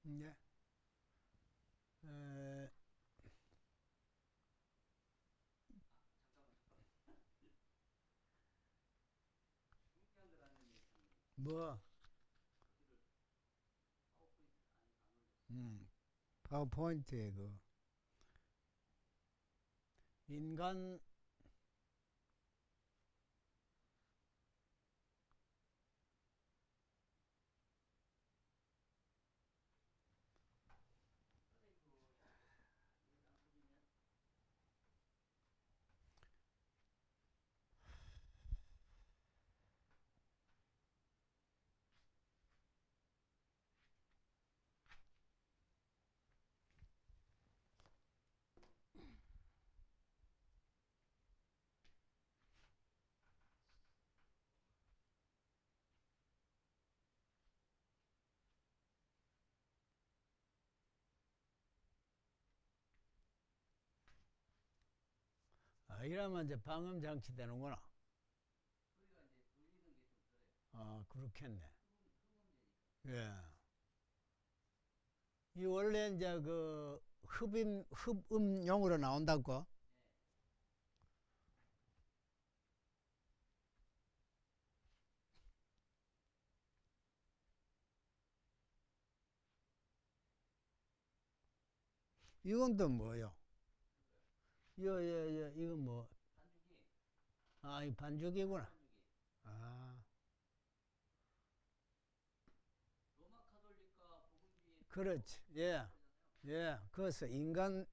예. 에, 뭐, 파워포인트에 그, 인간, 이러면 이제 방음 장치 되는구나. 그렇겠네. 예. 이 원래 이제 그 흡음용으로 나온다고? 이건 또 뭐요? 이건 뭐? 이 반죽이구나. 아, 그렇지. 예. 예. 그래서 인간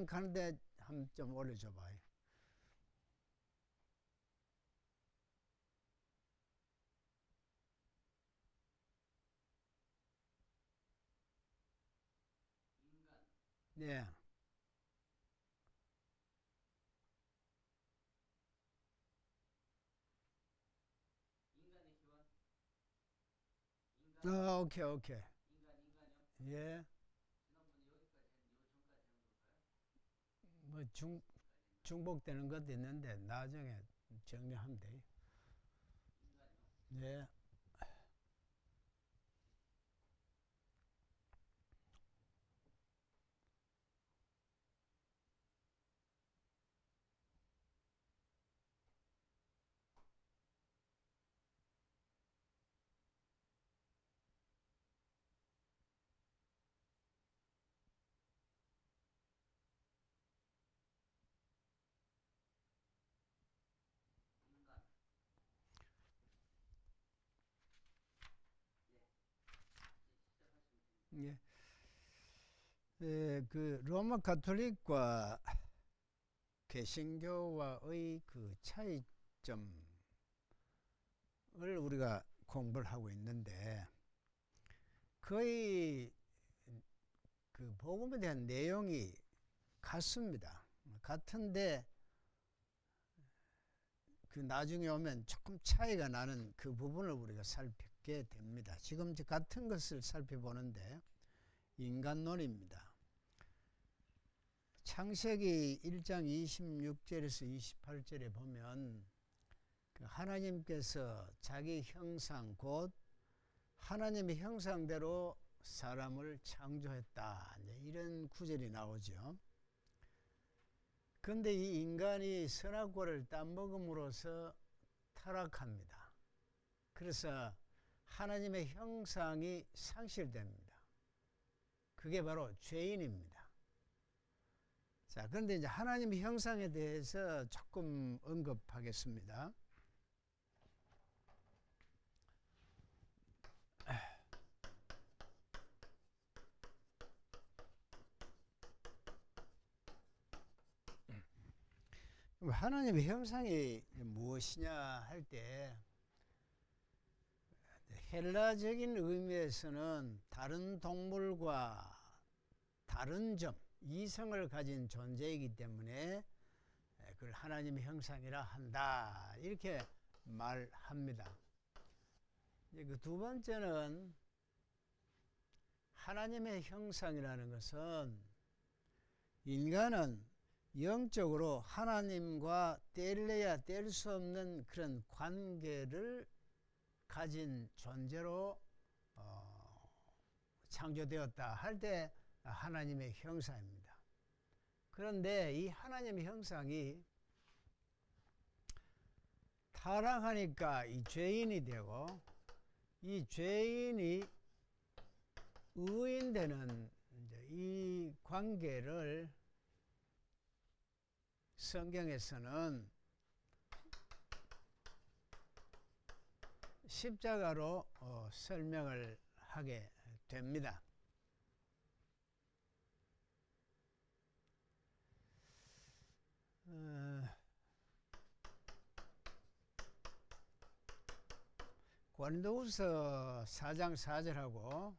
가는데 한번 좀 올려줘 봐요. 예. 오케이, 오케이. 예. 뭐 중복되는 것도 있는데 나중에 정리하면 돼요. 예. 예. 그 로마 가톨릭과 개신교와의 그 차이점을 우리가 공부를 하고 있는데 거의 그 복음에 대한 내용이 같습니다. 같은데 그 나중에 오면 조금 차이가 나는 그 부분을 우리가 살피게 됩니다. 지금 같은 것을 살펴보는데 인간론입니다. 창세기 1장 26절에서 28절에 보면 그 하나님께서 자기 형상 곧 하나님의 형상대로 사람을 창조했다. 이런 구절이 나오죠. 그런데 이 인간이 선악과를 따먹음으로써 타락합니다. 그래서 하나님의 형상이 상실됩니다. 그게 바로 죄인입니다. 자, 그런데 이제 하나님의 형상에 대해서 조금 언급하겠습니다. 하나님의 형상이 무엇이냐 할 때 헬라적인 의미에서는 다른 동물과 다른 점, 이성을 가진 존재이기 때문에 그걸 하나님의 형상이라 한다. 이렇게 말합니다. 그 두 번째는 하나님의 형상이라는 것은 인간은 영적으로 하나님과 뗄래야 뗄 수 없는 그런 관계를 가진 존재로 창조되었다 할 때 하나님의 형상입니다. 그런데 이 하나님의 형상이 타락하니까 이 죄인이 되고, 이 죄인이 의인되는 이 관계를 성경에서는 십자가로 설명을 하게 됩니다. 고린도후서 4장 4절하고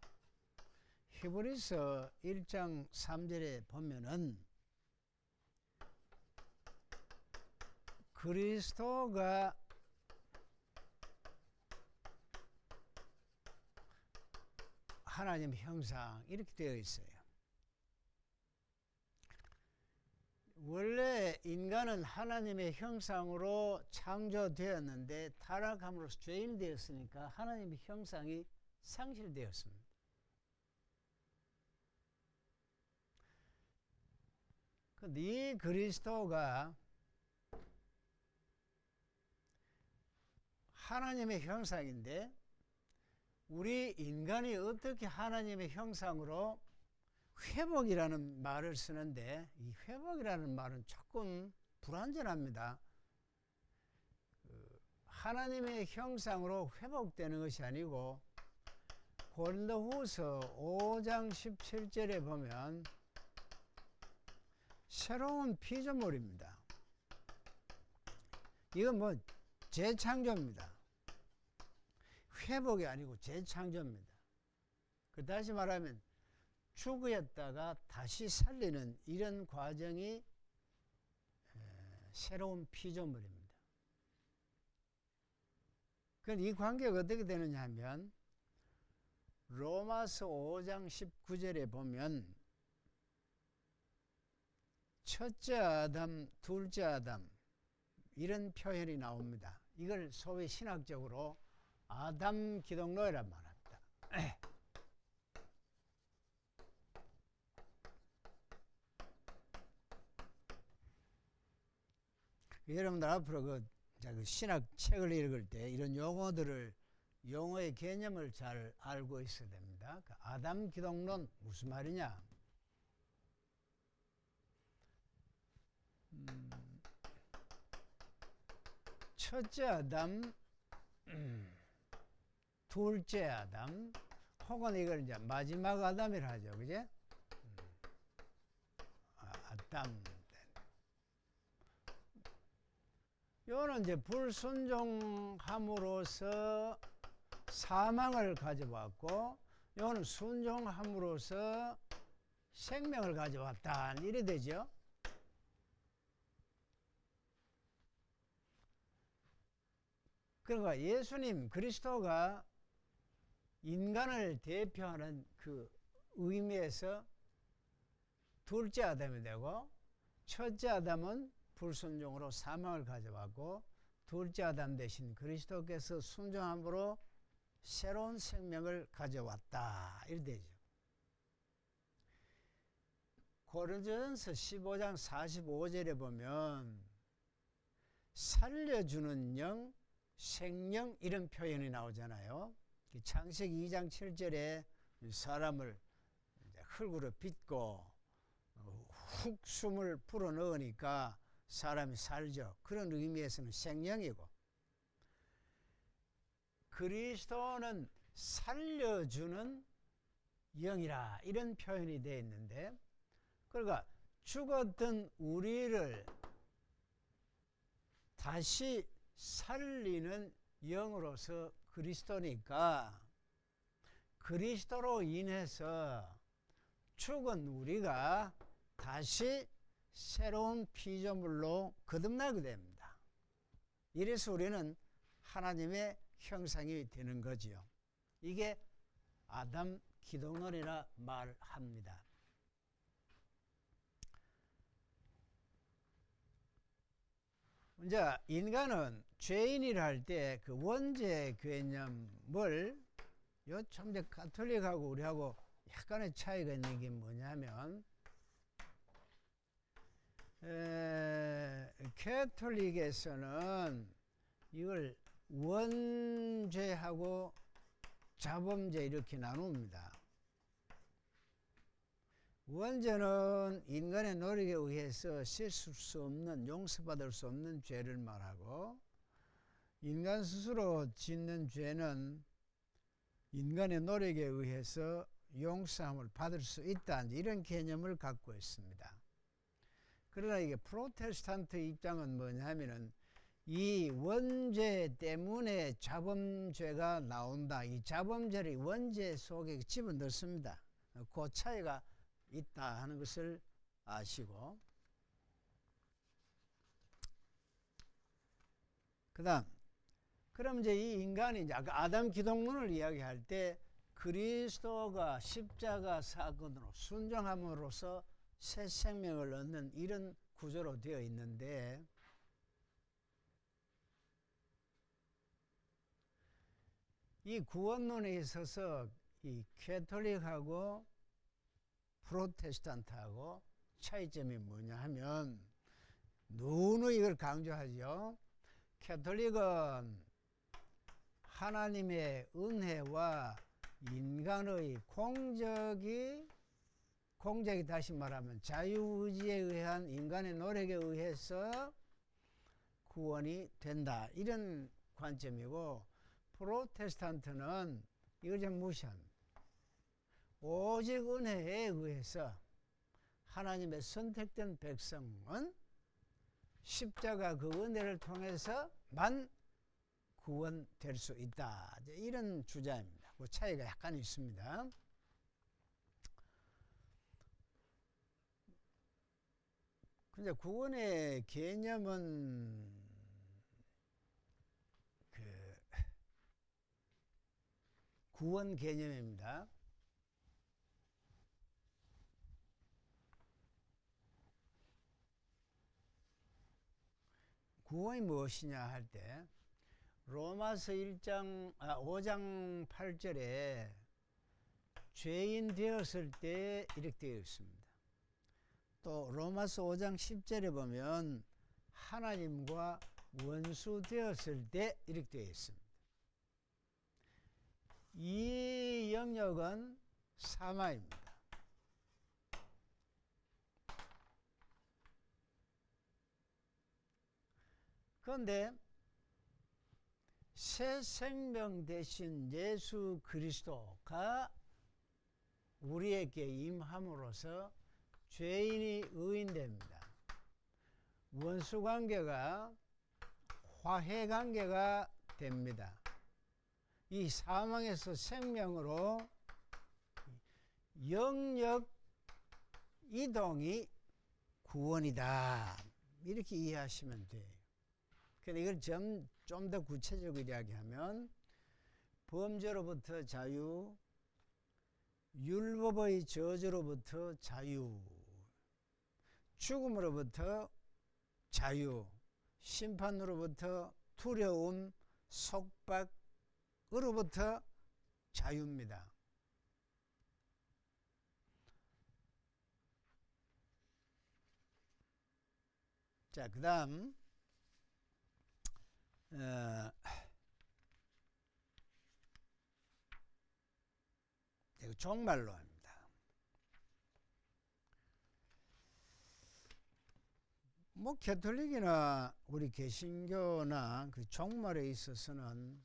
히브리서 1장 3절에 보면은 그리스도가 하나님 형상 이렇게 되어 있어요. 원래 인간은 하나님의 형상으로 창조되었는데 타락함으로써 죄인이 되었으니까 하나님의 형상이 상실되었습니다. 그런데 이 그리스도가 하나님의 형상인데 우리 인간이 어떻게 하나님의 형상으로 회복이라는 말을 쓰는데 이 회복이라는 말은 조금 불완전합니다. 하나님의 형상으로 회복되는 것이 아니고 고린도후서 5장 17절에 보면 새로운 피조물입니다. 이건 뭐 재창조입니다. 회복이 아니고 재창조입니다. 다시 말하면 죽었다가 다시 살리는 이런 과정이 새로운 피조물입니다. 그럼 이 관계가 어떻게 되느냐 하면 로마서 5장 19절에 보면 첫째 아담, 둘째 아담 이런 표현이 나옵니다. 이걸 소위 신학적으로 아담 기독론이란 말합니다. 여러분들 앞으로 그 신학 책을 읽을 때 이런 용어의 개념을 잘 알고 있어야 됩니다. 아담 기독론 무슨 말이냐? 첫째 아담, 둘째 아담, 혹은 이걸 이제 마지막 아담이라 하죠, 그제? 아담. 요는 이제 불순종함으로써 사망을 가져왔고, 요는 순종함으로써 생명을 가져왔다. 이래 되죠. 그러니까 예수님 그리스도가 인간을 대표하는 그 의미에서 둘째 아담이 되고, 첫째 아담은 불순종으로 사망을 가져왔고, 둘째 아담 대신 그리스도께서 순종함으로 새로운 생명을 가져왔다. 이렇게 되죠. 고린도전서 15장 45절에 보면 살려주는 영, 생명 이런 표현이 나오잖아요. 창세기 2장 7절에 사람을 흙으로 빚고 훅 숨을 불어넣으니까 사람이 살죠. 그런 의미에서는 생명이고, 그리스도는 살려주는 영이라 이런 표현이 되어 있는데, 그러니까 죽었던 우리를 다시 살리는 영으로서 그리스도니까 그리스도로 인해서 죽은 우리가 다시 새로운 피조물로 거듭나게 됩니다. 이래서 우리는 하나님의 형상이 되는 거지요. 이게 아담 기독론이라 말합니다. 이제 인간은 죄인이라 할 때 그 원죄 개념을 요 참 이제 가톨릭하고 우리하고 약간의 차이가 있는 게 뭐냐면 캐톨릭에서는 이걸 원죄하고 자범죄 이렇게 나눕니다. 원죄는 인간의 노력에 의해서 씻을 수 없는, 용서받을 수 없는 죄를 말하고, 인간 스스로 짓는 죄는 인간의 노력에 의해서 용서함을 받을 수 있다, 이런 개념을 갖고 있습니다. 그러나 이게 프로테스탄트 입장은 뭐냐면은 이 원죄 때문에 자범죄가 나온다. 이 자범죄를 원죄 속에 집어넣습니다. 그 차이가 있다 하는 것을 아시고, 그럼 이제 이 인간이 이제 아까 아담 기독론을 이야기할 때 그리스도가 십자가 사건으로 순종함으로써 새 생명을 얻는 이런 구조로 되어 있는데, 이 구원론에 있어서 이 캐톨릭하고 프로테스탄트하고 차이점이 뭐냐 하면, 누누이 이걸 강조하죠. 캐톨릭은 하나님의 은혜와 인간의 공적이 다시 말하면 자유의지에 의한 인간의 노력에 의해서 구원이 된다, 이런 관점이고, 프로테스탄트는 이걸 좀 무시합니다. 오직 은혜에 의해서 하나님의 선택된 백성은 십자가 그 은혜를 통해서만 구원될 수 있다, 이런 주장입니다. 그 차이가 약간 있습니다. 근데 구원의 개념은 구원 개념입니다. 구원이 무엇이냐 할 때 로마서 5장 8절에 죄인 되었을 때 이렇게 되어 있습니다. 또 로마서 5장 10절에 보면 하나님과 원수 되었을 때 이렇게 되어 있습니다. 이 영역은 사마입니다. 그런데 새 생명 되신 예수 그리스도가 우리에게 임함으로써 죄인이 의인됩니다. 원수관계가 화해관계가 됩니다. 이 사망에서 생명으로 영역 이동이 구원이다, 이렇게 이해하시면 돼요. 그런데 이걸 좀 더 구체적으로 이야기하면 범죄로부터 자유, 율법의 저주로부터 자유, 죽음으로부터 자유, 심판으로부터 두려움, 속박으로부터 자유입니다. 자, 그 다음 종말로 합니다. 뭐 캐톨릭이나 우리 개신교나 그 종말에 있어서는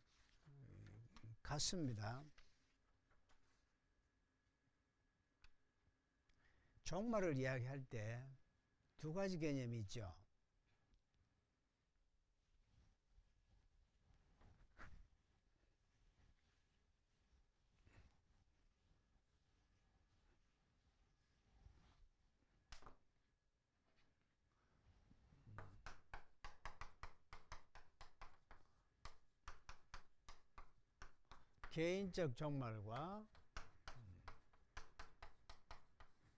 같습니다. 종말을 이야기할 때 두 가지 개념이 있죠. 개인적 종말과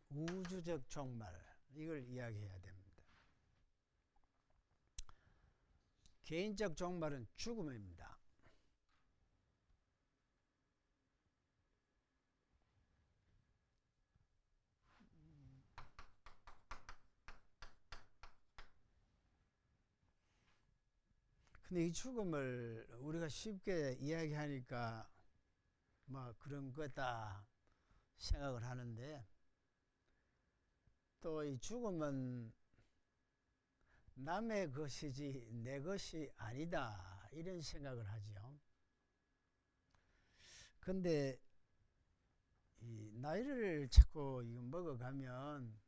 우주적 종말, 이걸 이야기해야 됩니다. 개인적 종말은 죽음입니다. 근데 이 죽음을 우리가 쉽게 이야기하니까 뭐 그런 거다 생각을 하는데, 또 이 죽음은 남의 것이지 내 것이 아니다 이런 생각을 하죠. 근데 이 나이를 자꾸 먹어가면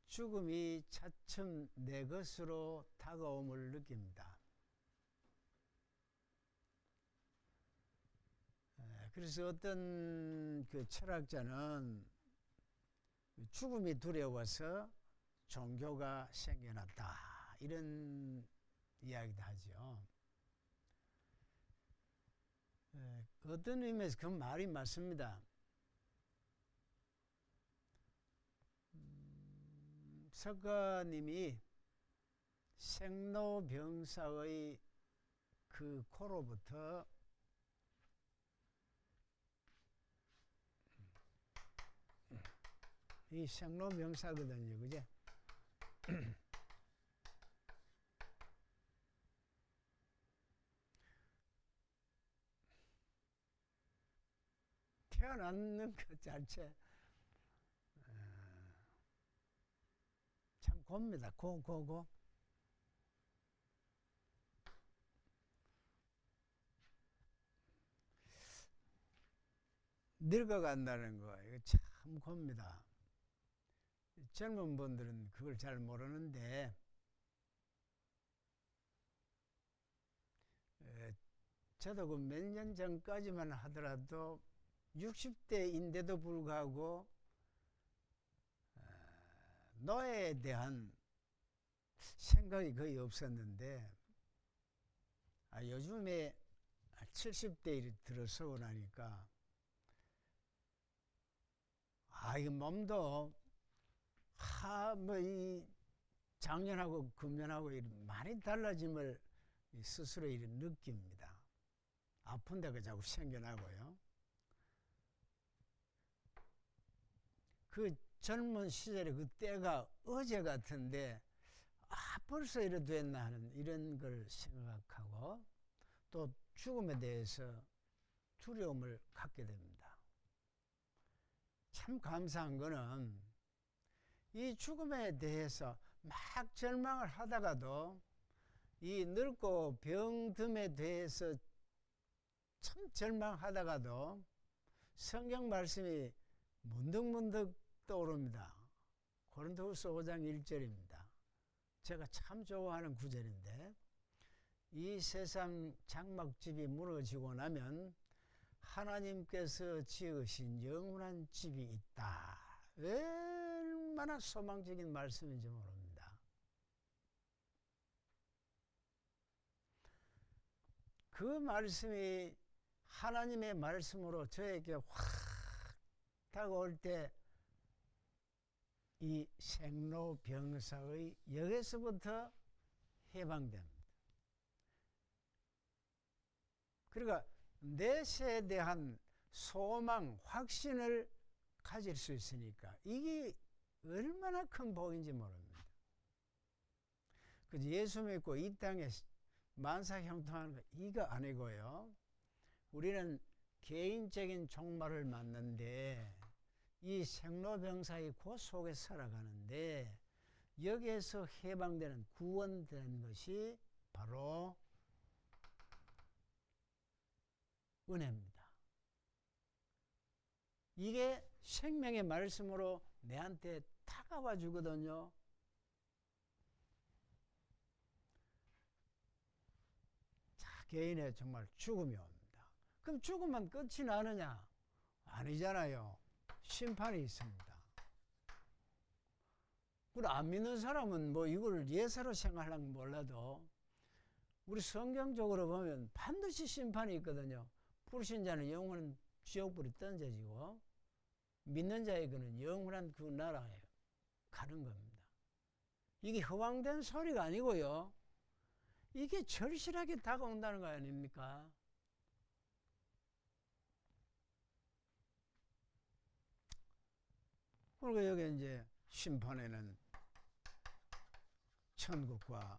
죽음이 차츰 내 것으로 다가옴을 느낍니다. 그래서 어떤 그 철학자는 죽음이 두려워서 종교가 생겨났다 이런 이야기도 하죠. 어떤 의미에서 그 말이 맞습니다. 석가님이 생로병사의 그 코로부터 이 생로병사거든요, 그제? 태어나는 것 자체 참 곱니다. 고. 늙어간다는 거 이거 참 곱니다. 젊은 분들은 그걸 잘 모르는데, 저도 그 몇 년 전까지만 하더라도 60대인데도 불구하고 노예에 대한 생각이 거의 없었는데, 요즘에 70대 들어서고 나니까 이 몸도 이 작년하고 금년하고 많이 달라짐을 스스로 느낍니다. 아픈 데가 자꾸 생겨나고요. 그 젊은 시절에 그 때가 어제 같은데 벌써 이래 됐나 하는 이런 걸 생각하고, 또 죽음에 대해서 두려움을 갖게 됩니다. 참 감사한 거는 이 죽음에 대해서 막 절망을 하다가도 이 늙고 병듦에 대해서 참 절망하다가도 성경 말씀이 문득문득 떠오릅니다. 고린도후서 5장 1절입니다. 제가 참 좋아하는 구절인데, 이 세상 장막집이 무너지고 나면 하나님께서 지으신 영원한 집이 있다. 얼마나 소망적인 말씀인지 모릅니다. 그 말씀이 하나님의 말씀으로 저에게 확 다가올 때 이 생로병사의 여기서부터 해방됩니다. 그러니까 내세에 대한 소망, 확신을 가질 수 있으니까 이게 얼마나 큰 복인지 모릅니다. 그래서 예수 믿고 이 땅에 만사형통하는 거 이거 아니고요. 우리는 개인적인 종말을 맞는데 이 생로병사의 그 속에 살아가는데, 여기에서 해방되는 구원된 것이 바로 은혜입니다. 이게 생명의 말씀으로 내한테 다가와 주거든요. 자, 개인의 정말 죽음이 옵니다. 그럼 죽으면 끝이 나느냐? 아니잖아요. 심판이 있습니다. 그리고 안 믿는 사람은 뭐 이걸 예사로 생각하려면 몰라도, 우리 성경적으로 보면 반드시 심판이 있거든요. 불신자는 영원한 지옥불이 던져지고, 믿는 자에게는 영원한 그 나라에 가는 겁니다. 이게 허황된 소리가 아니고요. 이게 절실하게 다가온다는 거 아닙니까? 그리고 여기 이제 심판에는 천국과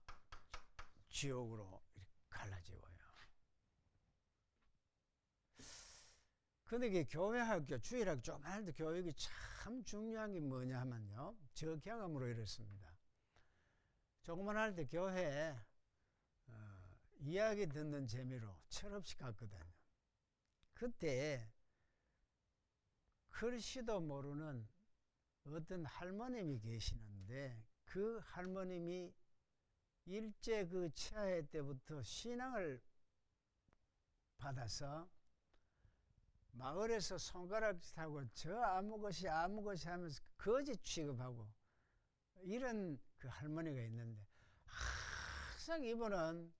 지옥으로 갈라지고요. 근데 이게 교회학교, 주일학교 조그만 교육이 참 중요한 게 뭐냐 하면요. 저 경험으로 이렇습니다. 조그만 할 때 교회에 이야기 듣는 재미로 철없이 갔거든요. 그때 글씨도 모르는 어떤 할머님이 계시는데 그 할머님이 일제 그 치하해 때부터 신앙을 받아서 마을에서 손가락 타고 저 아무 것이 하면서 거지 취급하고 이런 그 할머니가 있는데 항상 이분은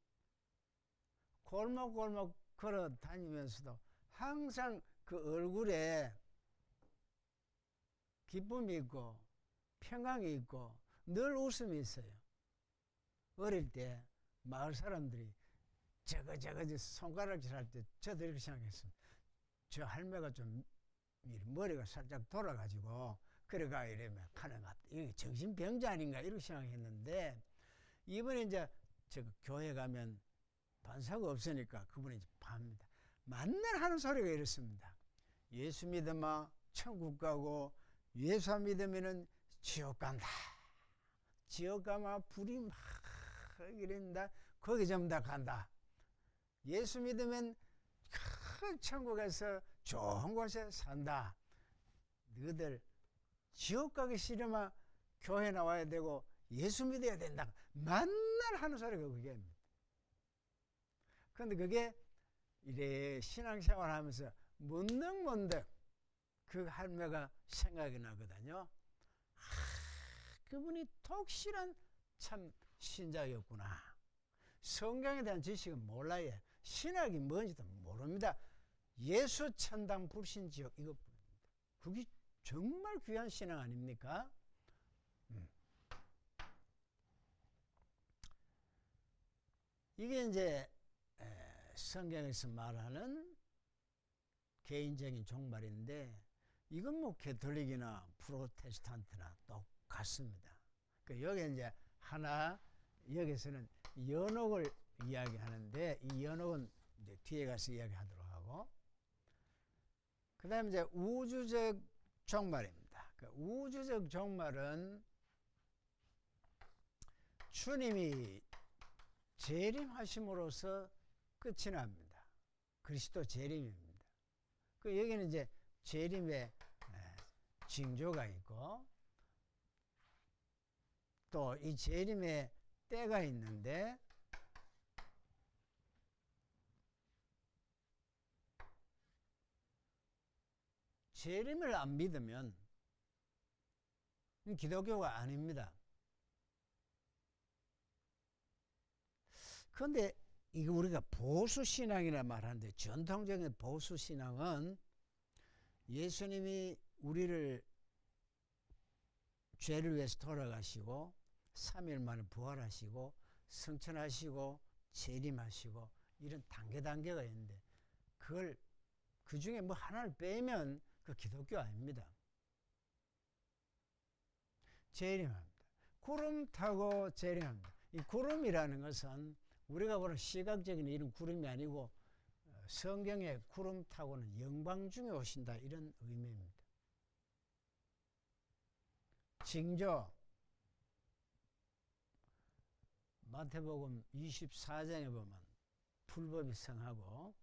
골목골목 걸어 다니면서도 항상 그 얼굴에 기쁨이 있고 평강이 있고 늘 웃음이 있어요. 어릴 때 마을 사람들이 저거 손가락질 할 때 저도 이렇게 생각했습니다. 저 할매가 좀 머리가 살짝 돌아가지고 그래가 이러면 가는 것 같아. 이게 정신병자 아닌가 이렇게 생각했는데 이번에 이제 저 교회 가면 반사가 없으니까 그분이 이제 팝니다. 만날 하는 소리가 이렇습니다. 예수 믿으면 천국 가고 예수 안 믿으면은 지옥 간다. 지옥 가면 불이 막 이런다. 거기 전부 다 간다. 예수 믿으면 큰 천국에서 좋은 곳에 산다. 너희들 지옥 가기 싫으면 교회 나와야 되고 예수 믿어야 된다. 만날 하는 소리가 그게입니다. 그런데 그게 이래 신앙생활 하면서 문득문득 그 할매가 생각이 나거든요. 그분이 독실한 참 신자였구나. 성경에 대한 지식은 몰라요. 신학이 뭔지도 모릅니다. 예수 천당 불신 지옥 이것뿐입니다. 그게 정말 귀한 신앙 아닙니까? 이게 이제 성경에서 말하는 개인적인 종말인데 이건 뭐 가톨릭이나 프로테스탄트나 똑같습니다. 여기 이제 하나 여기서는 연옥을 이야기하는데 이 연옥은 이제 뒤에 가서 이야기하도록 하고 그다음에 이제 우주적 종말입니다. 우주적 종말은 주님이 재림하심으로써 끝이 납니다. 그리스도 재림입니다. 여기는 이제 재림의 징조가 있고 또 이 재림의 때가 있는데 재림을 안 믿으면 기독교가 아닙니다. 그런데 이거 우리가 보수신앙이라 말하는데 전통적인 보수신앙은 예수님이 우리를 죄를 위해서 돌아가시고 3일 만에 부활하시고 승천하시고 재림하시고 이런 단계가 있는데 그걸 그 중에 뭐 하나를 빼면 그 기독교 아닙니다. 재림합니다. 구름 타고 재림합니다. 이 구름이라는 것은 우리가 보는 시각적인 이런 구름이 아니고 성경의 구름 타고는 영광 중에 오신다 이런 의미입니다. 징조 마태복음 24장에 보면 불법이 성하고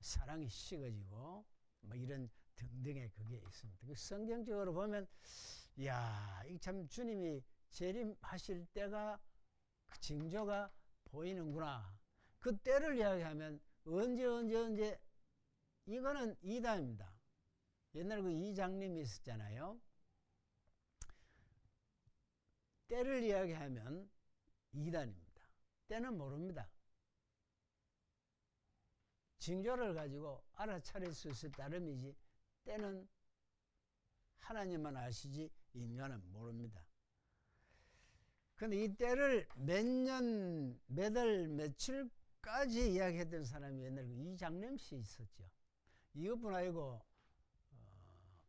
사랑이 식어지고 뭐 이런 등등의 그게 있습니다. 그 성경적으로 보면 야, 이 참 주님이 재림하실 때가 그 징조가 보이는구나. 그 때를 이야기하면 언제 이거는 이단입니다. 옛날에 그 이장님이 있었잖아요. 때를 이야기하면 이단입니다. 때는 모릅니다. 징조를 가지고 알아차릴 수 있을 따름이지 때는 하나님만 아시지 인간은 모릅니다. 그런데 이 때를 몇 년, 몇 월, 며칠까지 이야기했던 사람이 옛날에 이장림 씨 있었죠. 이것뿐 아니고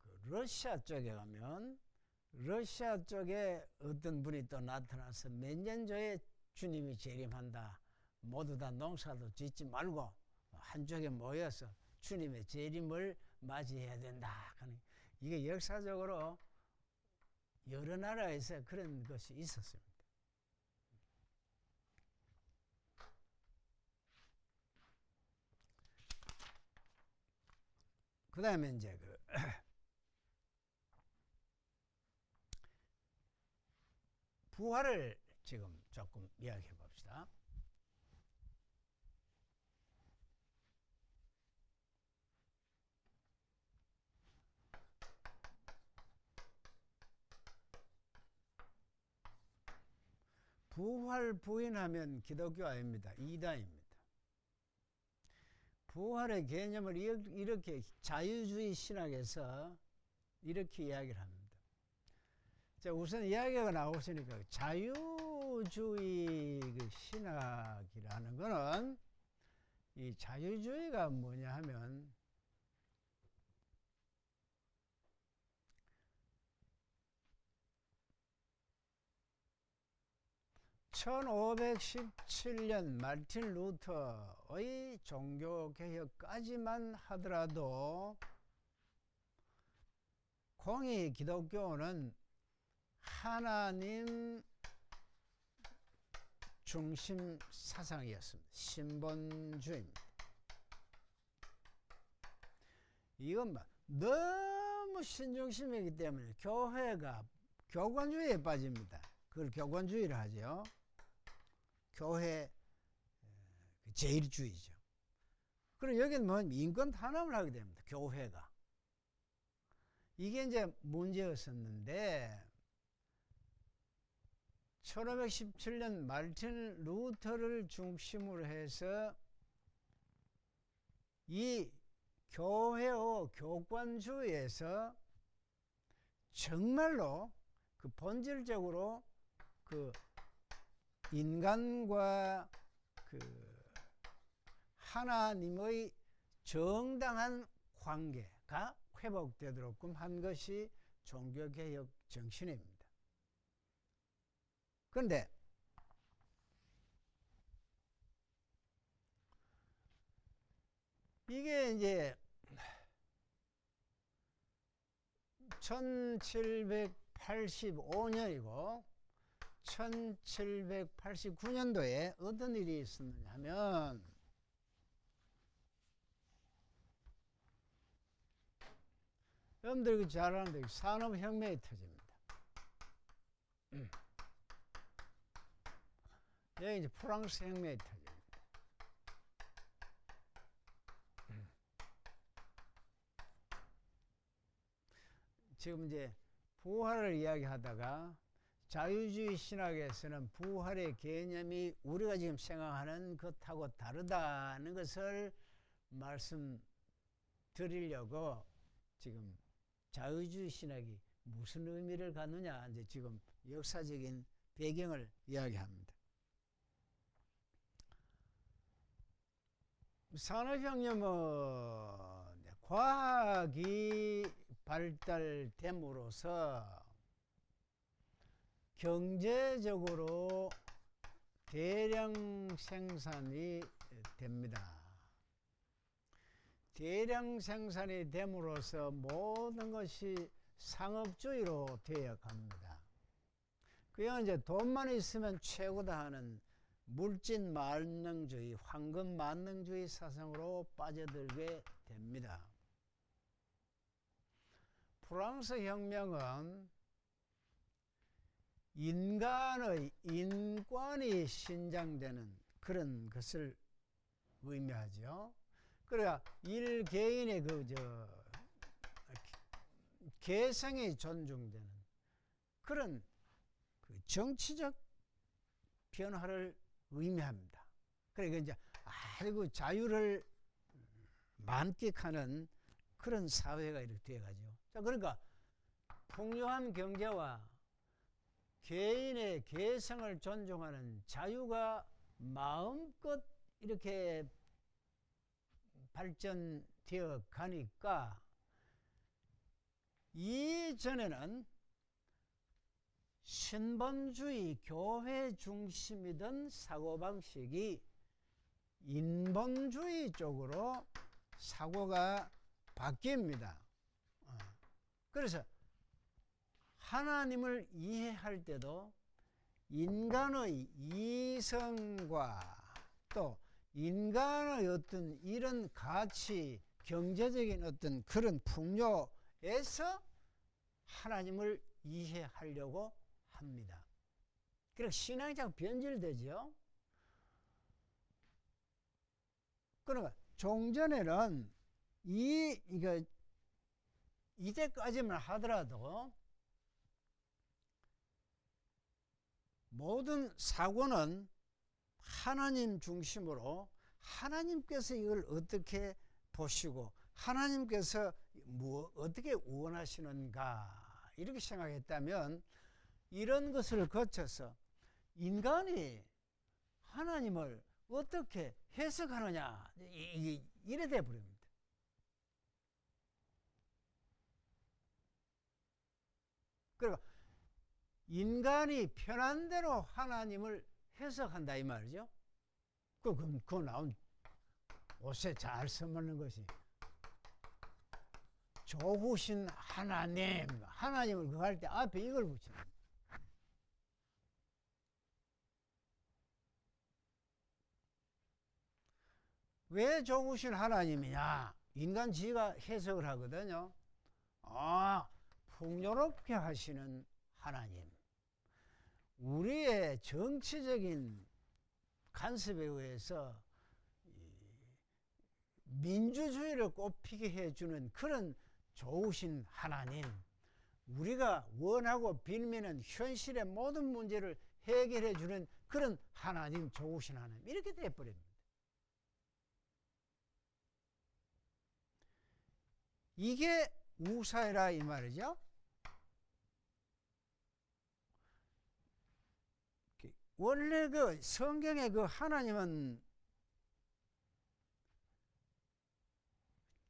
그 러시아 쪽에 가면 러시아 쪽에 어떤 분이 또 나타나서 몇 년 전에 주님이 재림한다. 모두 다 농사도 짓지 말고 한쪽에 모여서 주님의 재림을 맞이해야 된다. 이게 역사적으로 여러 나라에서 그런 것이 있었습니다. 그 다음에 이제 부활을 지금 조금 이야기해 봅시다. 부활 부인하면 기독교 아닙니다. 이단입니다. 부활의 개념을 이렇게 자유주의 신학에서 이렇게 이야기를 합니다. 자, 우선 이야기가 나오시니까 자유주의 신학이라는 거는 이 자유주의가 뭐냐 하면 1517년 마르틴 루터의 종교개혁까지만 하더라도 공의 기독교는 하나님 중심 사상이었습니다. 신본주의입니다. 이건 너무 신중심이기 때문에 교회가 교권주의에 빠집니다. 그걸 교권주의를 하죠. 교회 제일주의죠. 그리고 여기는 뭐 인권 탄압을 하게 됩니다. 교회가. 이게 이제 문제였었는데 1517년 마르틴 루터를 중심으로 해서 이 교회의 교권주의에서 정말로 그 본질적으로 그 인간과 그 하나님의 정당한 관계가 회복되도록끔 한 것이 종교개혁 정신입니다. 그런데 이게 이제 1785년이고 1789년도에 어떤 일이 있었느냐 하면 여러분들이 잘 아는데 산업혁명이 터집니다. 여기 이제 프랑스 혁명이 터집니다. 지금 이제 부활을 이야기하다가 자유주의 신학에서는 부활의 개념이 우리가 지금 생각하는 것하고 다르다는 것을 말씀드리려고 지금 자유주의 신학이 무슨 의미를 갖느냐 이제 지금 역사적인 배경을 이야기합니다. 산업혁명은 과학이 발달됨으로써 경제적으로 대량 생산이 됩니다. 대량 생산이 됨으로써 모든 것이 상업주의로 되어 갑니다. 그냥 이제 돈만 있으면 최고다 하는 물질 만능주의, 황금 만능주의 사상으로 빠져들게 됩니다. 프랑스 혁명은 인간의 인권이 신장되는 그런 것을 의미하죠. 그러니까 일개인의 개성이 존중되는 그런 정치적 변화를 의미합니다. 그러니까 이제 아이고 자유를 만끽하는 그런 사회가 이렇게 되어가죠. 자, 그러니까 풍요한 경제와 개인의 개성을 존중하는 자유가 마음껏 이렇게 발전되어 가니까 이전에는 신본주의 교회 중심이던 사고방식이 인본주의 쪽으로 사고가 바뀝니다. 그래서 하나님을 이해할 때도 인간의 이성과 또 인간의 어떤 이런 가치, 경제적인 어떤 그런 풍요에서 하나님을 이해하려고 합니다. 그래서 신앙이 자꾸 변질되죠. 그러니까 종전에는 이때까지만 하더라도 모든 사고는 하나님 중심으로 하나님께서 이걸 어떻게 보시고 하나님께서 어떻게 원하시는가 이렇게 생각했다면 이런 것을 거쳐서 인간이 하나님을 어떻게 해석하느냐 이래 돼 버립니다. 그러니까 인간이 편한 대로 하나님을 해석한다 이 말이죠. 그거 나온 옷에 잘 써먹는 것이 좋으신 하나님을 그거 할 때 앞에 이걸 붙이는 거예요. 왜 좋으신 하나님이냐? 인간 지가 해석을 하거든요. 풍요롭게 하시는 하나님. 우리의 정치적인 간섭에 의해서 민주주의를 꽃피게 해주는 그런 좋으신 하나님. 우리가 원하고 빌미는 현실의 모든 문제를 해결해주는 그런 하나님, 좋으신 하나님. 이렇게 돼버립니다. 이게 우사이라 이 말이죠. 원래 그 성경의 그 하나님은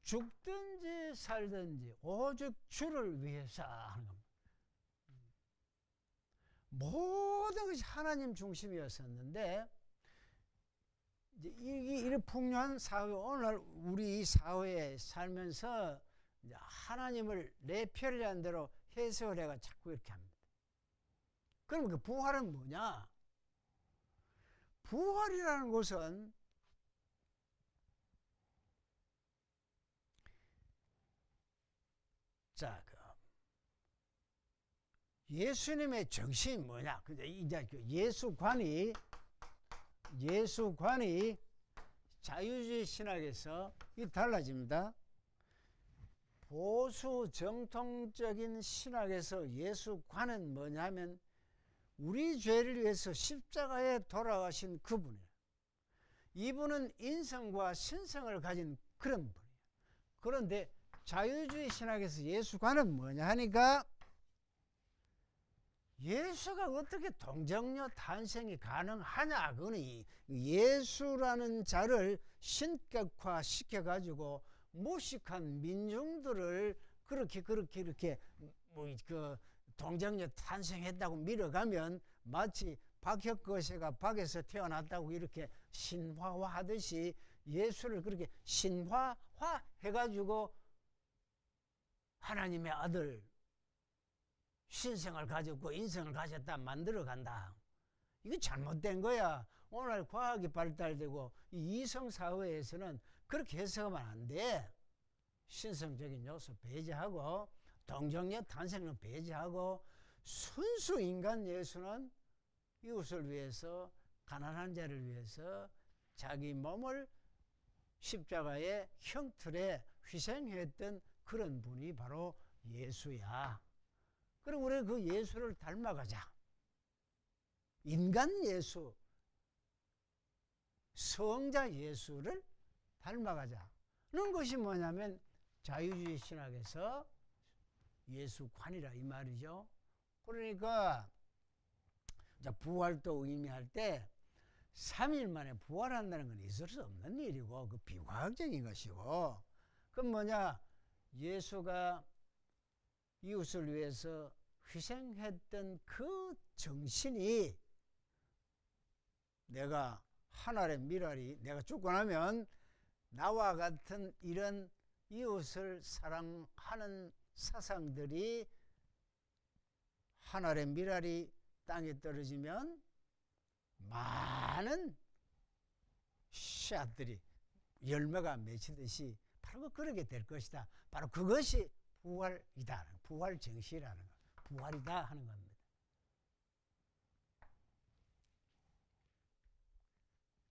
죽든지 살든지 오직 주를 위해서 하는 겁니다. 모든 것이 하나님 중심이었었는데 이제 이런 풍요한 사회, 오늘 우리 이 사회에 살면서 이제 하나님을 내 편리한 대로 해석을 해가 자꾸 이렇게 합니다. 그럼 그 부활은 뭐냐? 부활이라는 것은 자, 예수님의 정신이 뭐냐? 이제 예수관이 자유주의 신학에서 이 달라집니다. 보수 정통적인 신학에서 예수관은 뭐냐면 우리 죄를 위해서 십자가에 돌아가신 그분이에요. 이분은 인성과 신성을 가진 그런 분이에요. 그런데 자유주의 신학에서 예수관은 뭐냐 하니까 예수가 어떻게 동정녀 탄생이 가능하냐? 그거는 예수라는 자를 신격화 시켜가지고 무식한 민중들을 그렇게 동정녀 탄생했다고 밀어가면 마치 박혁거세가 박에서 태어났다고 이렇게 신화화하듯이 예수를 그렇게 신화화해가지고 하나님의 아들 신성을 가졌고 인성을 가졌다 만들어간다. 이거 잘못된 거야. 오늘 과학이 발달되고 이 이성사회에서는 그렇게 해석하면 안 돼. 신성적인 요소 배제하고 동정녀 탄생은 배제하고 순수 인간 예수는 이웃을 위해서 가난한 자를 위해서 자기 몸을 십자가의 형틀에 희생했던 그런 분이 바로 예수야. 그럼 우리 그 예수를 닮아가자. 인간 예수, 성자 예수를 닮아가자. 그런 것이 뭐냐면 자유주의 신학에서 예수관이라 이 말이죠. 그러니까 부활도 의미할 때 3일 만에 부활한다는 건 있을 수 없는 일이고 그 비과학적인 것이고 그건 뭐냐? 예수가 이웃을 위해서 희생했던 그 정신이 내가 하늘의 미랄이 내가 죽고 나면 나와 같은 이런 이웃을 사랑하는 사상들이 하늘의 미랄이 땅에 떨어지면 많은 씨앗들이 열매가 맺히듯이 바로 그렇게 될 것이다. 바로 그것이 부활이다. 부활 정신이라는 거. 부활이다 하는 겁니다.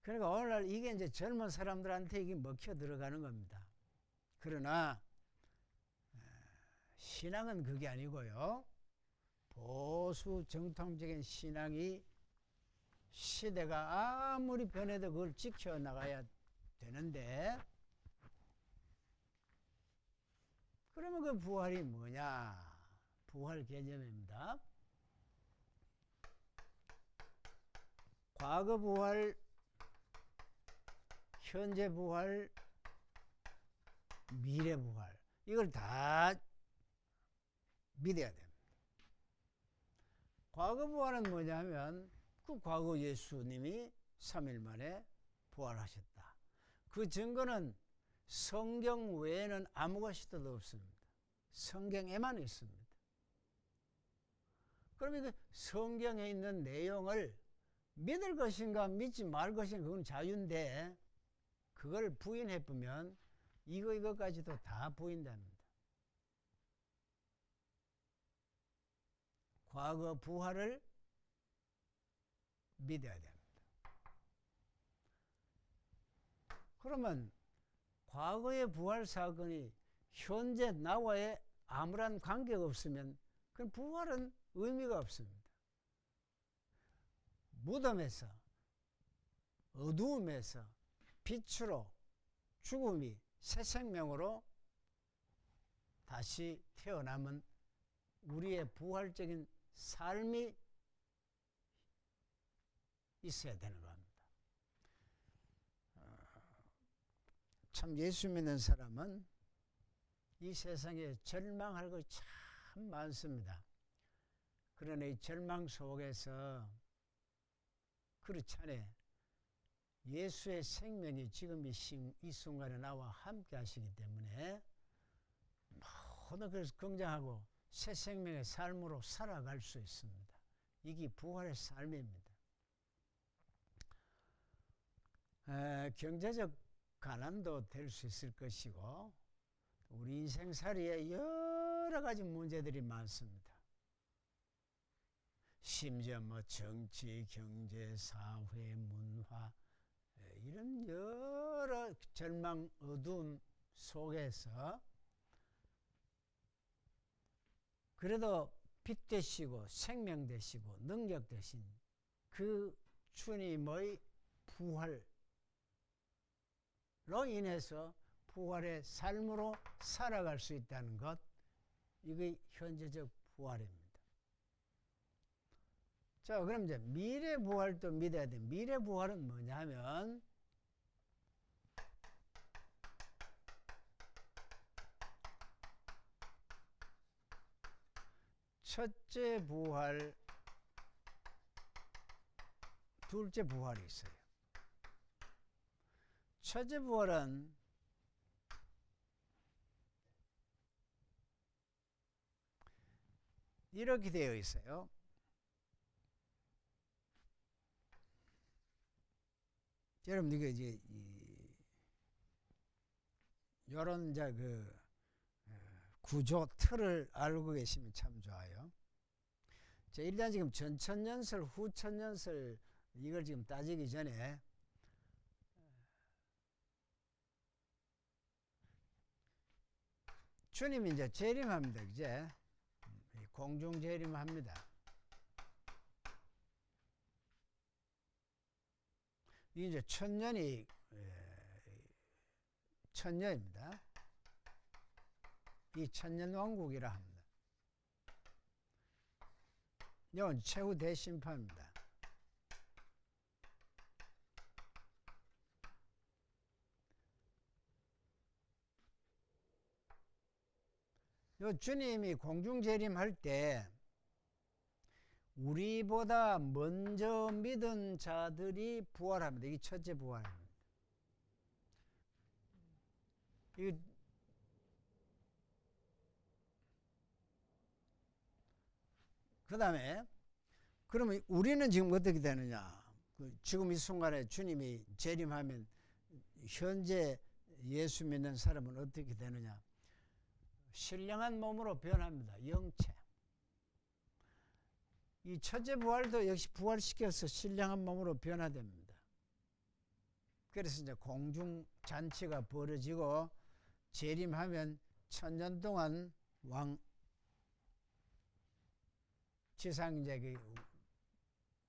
그러니까 오늘날 이게 이제 젊은 사람들한테 이게 먹혀 들어가는 겁니다. 그러나 신앙은 그게 아니고요. 보수 정통적인 신앙이 시대가 아무리 변해도 그걸 지켜나가야 되는데, 그러면 그 부활이 뭐냐? 부활 개념입니다. 과거 부활, 현재 부활, 미래 부활, 이걸 다 믿어야 됩니다. 과거 부활은 뭐냐면 그 과거 예수님이 3일 만에 부활하셨다. 그 증거는 성경 외에는 아무것도 없습니다. 성경에만 있습니다. 그러면 그 성경에 있는 내용을 믿을 것인가 믿지 말 것인가 그건 자유인데, 그걸 부인해보면 이것까지도 다 부인됩니다. 과거 부활을 믿어야 됩니다. 그러면 과거의 부활 사건이 현재 나와의 아무런 관계가 없으면 그 부활은 의미가 없습니다. 무덤에서, 어두움에서 빛으로 죽음이 새 생명으로 다시 태어나면 우리의 부활적인 삶이 있어야 되는 겁니다. 참 예수 믿는 사람은 이 세상에 절망할 것이 참 많습니다. 그러나 이 절망 속에서 그렇잖아요. 예수의 생명이 지금 이 순간에 나와 함께 하시기 때문에 모든 것을 긍정하고 새 생명의 삶으로 살아갈 수 있습니다. 이게 부활의 삶입니다. 경제적 가난도 될 수 있을 것이고 우리 인생살이에 여러 가지 문제들이 많습니다. 심지어 뭐 정치, 경제, 사회, 문화 이런 여러 절망, 어두움 속에서 그래도 빛 되시고 생명 되시고 능력 되신 그 주님의 부활로 인해서 부활의 삶으로 살아갈 수 있다는 것, 이게 현재적 부활입니다. 자, 그럼 이제 미래 부활도 믿어야 돼. 미래 부활은 뭐냐면 첫째 부활, 둘째 부활이 있어요. 첫째 부활은 이렇게 되어 있어요. 여러분 이게 이제 이런 이제 그 구조 틀을 알고 계시면 참 좋아요. 자, 일단 지금 전천년설, 후천년설 이걸 지금 따지기 전에 주님이 이제 재림합니다. 이제 공중 재림합니다. 이제 천년이 천년입니다. 이 천년왕국이라 합니다. 이건 최후 대심판입니다. 요 주님이 공중 재림할 때 우리보다 먼저 믿은 자들이 부활합니다. 이게 첫째 부활입니다. 그 다음에 그러면 우리는 지금 어떻게 되느냐? 지금 이 순간에 주님이 재림하면 현재 예수 믿는 사람은 어떻게 되느냐? 신령한 몸으로 변합니다. 영체. 이 첫째 부활도 역시 부활시켜서 신령한 몸으로 변화됩니다. 그래서 이제 공중 잔치가 벌어지고 재림하면 1000년 동안 지상 이제 그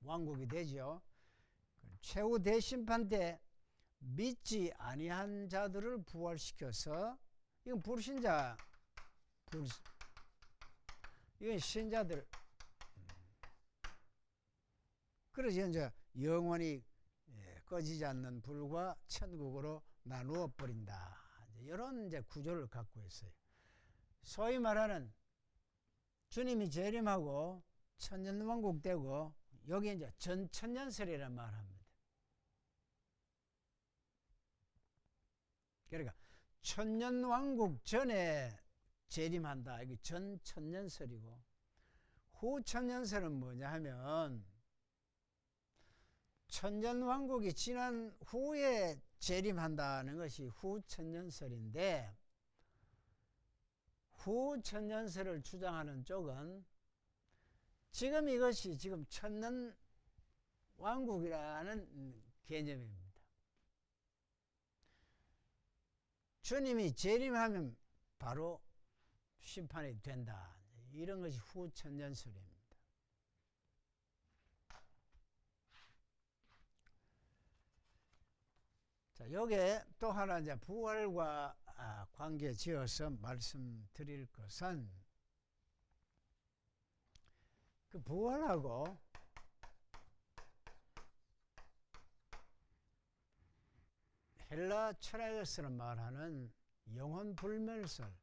왕국이 되죠. 최후 대심판 때 믿지 아니한 자들을 부활시켜서 이건 불신자, 이건 신자들. 그래서 이제 영원히 꺼지지 않는 불과 천국으로 나누어 버린다. 이런 이제 구조를 갖고 있어요. 소위 말하는 주님이 재림하고 천년왕국 되고 여기 이제 전천년설이라는 말을 합니다. 그러니까 천년왕국 전에 재림한다. 이게 전천년설이고 후 천년설은 뭐냐 하면 천년왕국이 지난 후에 재림한다는 것이 후천년설인데 후천년설을 주장하는 쪽은 지금 이것이 지금 천년왕국이라는 개념입니다. 주님이 재림하면 바로 심판이 된다. 이런 것이 후천년설입니다. 자, 여기에 또 하나 이제 부활과 관계 지어서 말씀드릴 것은 그 부활하고 헬라 철학에서는 말하는 영혼 불멸설,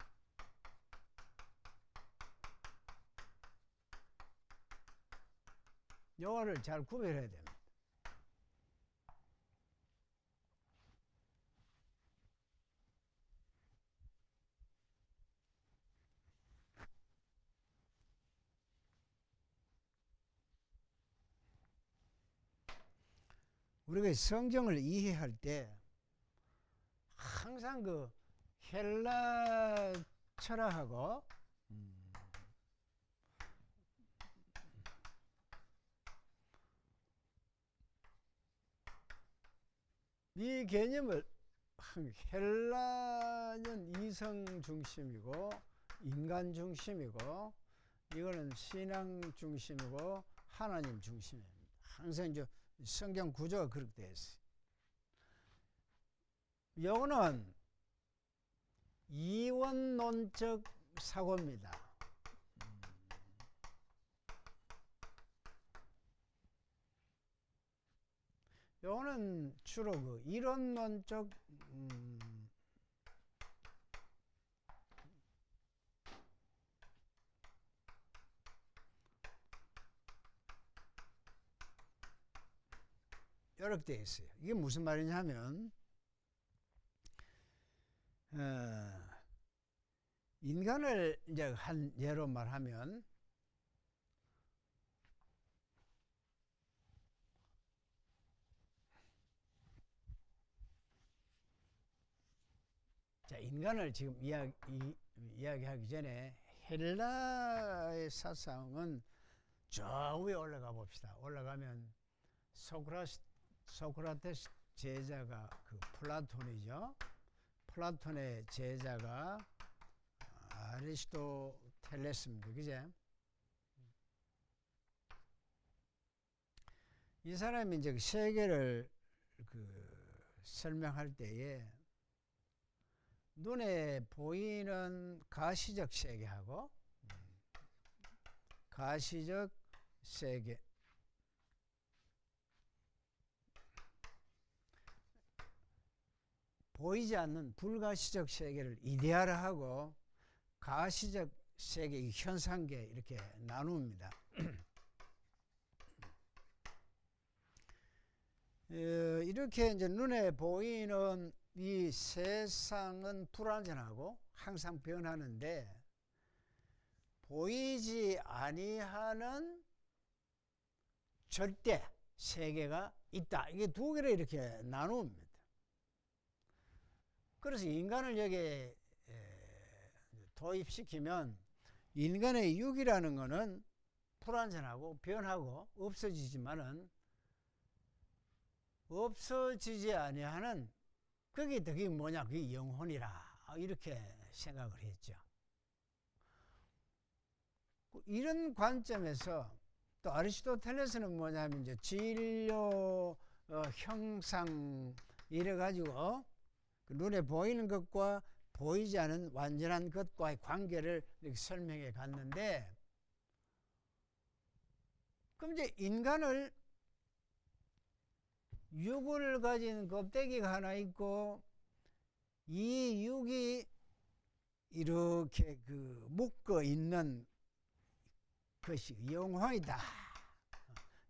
요거를 잘 구별해야 됩니다. 우리가 성경을 이해할 때 항상 그 헬라 철학하고 이 개념을 헬라는 이성 중심이고 인간 중심이고 이거는 신앙 중심이고 하나님 중심입니다. 항상 이제 성경 구조가 그렇게 되어 있어요. 요거는 이원론적 사고입니다. 요거는 주로 그 이론론적 이렇게 되어 있어요. 이게 무슨 말이냐 하면 인간을 이제 한 예로 말하면 자, 인간을 지금 이야기하기 전에 헬라의 사상은 저 위에 올라가 봅시다. 올라가면 소크라테스 제자가 그 플라톤이죠. 플라톤의 제자가 아리스토텔레스입니다. 그제? 이 사람이 이제 세계를 설명할 때에 눈에 보이는 가시적 세계하고 가시적 세계, 보이지 않는 불가시적 세계를 가시적 세계, 현상계 이렇게 나눕니다. 이렇게 이제 눈에 보이는 이 세상은 불완전하고 항상 변하는데 보이지 아니하는 절대 세계가 있다. 이게 두 개를 이렇게 나눕니다. 그래서 인간을 여기에 도입시키면 인간의 육이라는 것은 불완전하고 변하고 없어지지만은 없어지지 아니하는 그게 뭐냐? 그게 영혼이라 이렇게 생각을 했죠. 이런 관점에서 또 아리스토텔레스는 뭐냐면 이제 진료 형상 이래 가지고 눈에 보이는 것과 보이지 않은 완전한 것과의 관계를 이렇게 설명해 갔는데, 그럼 이제 인간을 육을 가진 껍데기가 하나 있고 이 육이 이렇게 묶어 있는 것이 영혼이다.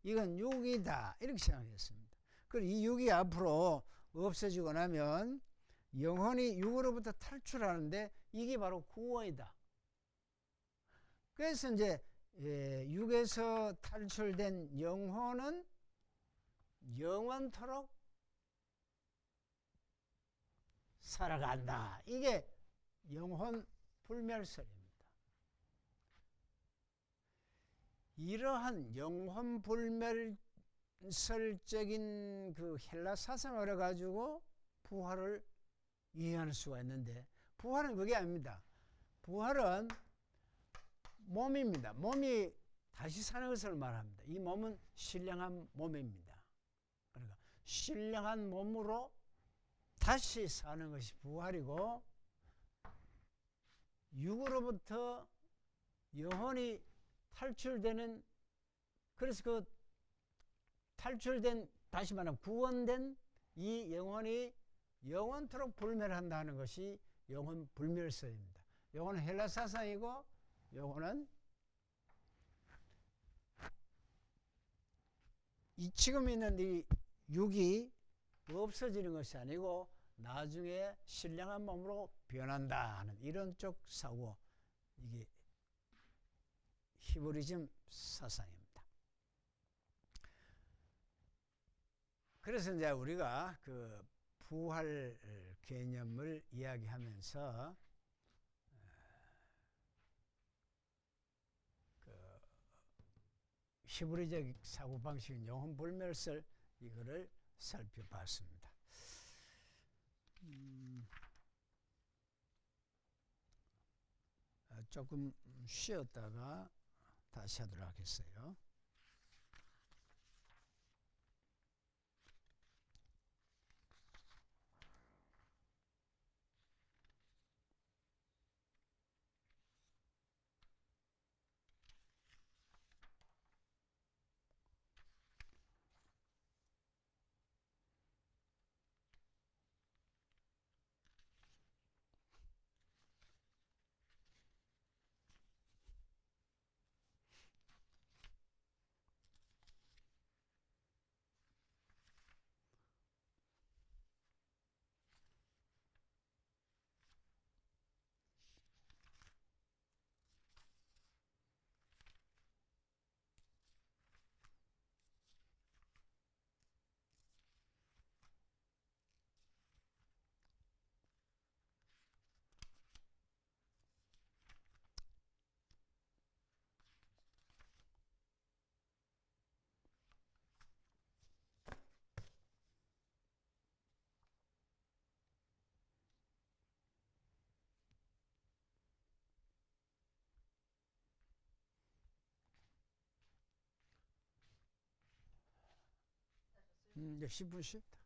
이건 육이다. 이렇게 생각했습니다. 그리고 이 육이 앞으로 없어지고 나면 영혼이 육으로부터 탈출하는데 이게 바로 구원이다. 그래서 이제 육에서 탈출된 영혼은 영원토록 살아간다. 이게 영혼 불멸설입니다. 이러한 영혼 불멸설적인 그 헬라 사상을 가지고 부활을 이해할 수가 있는데, 부활은 그게 아닙니다. 부활은 몸입니다. 몸이 다시 사는 것을 말합니다. 이 몸은 신령한 몸입니다. 그러니까 신령한 몸으로 다시 사는 것이 부활이고, 육으로부터 영혼이 탈출되는, 그래서 그 탈출된, 다시 말하면 구원된 이 영혼이 영원토록 불멸한다는 것이 영혼 불멸설입니다. 영혼은 헬라 사상이고, 영혼은 이 지금 있는 이 육이 없어지는 것이 아니고 나중에 신령한 몸으로 변한다 하는 이런 쪽 사고, 이게 히브리즘 사상입니다. 그래서 이제 우리가 그 부활 개념을 이야기하면서 그 히브리적 사고방식인 영혼불멸설 이거를 살펴봤습니다. 조금 쉬었다가 다시 하도록 하겠어요. 이제 10분 쉽다.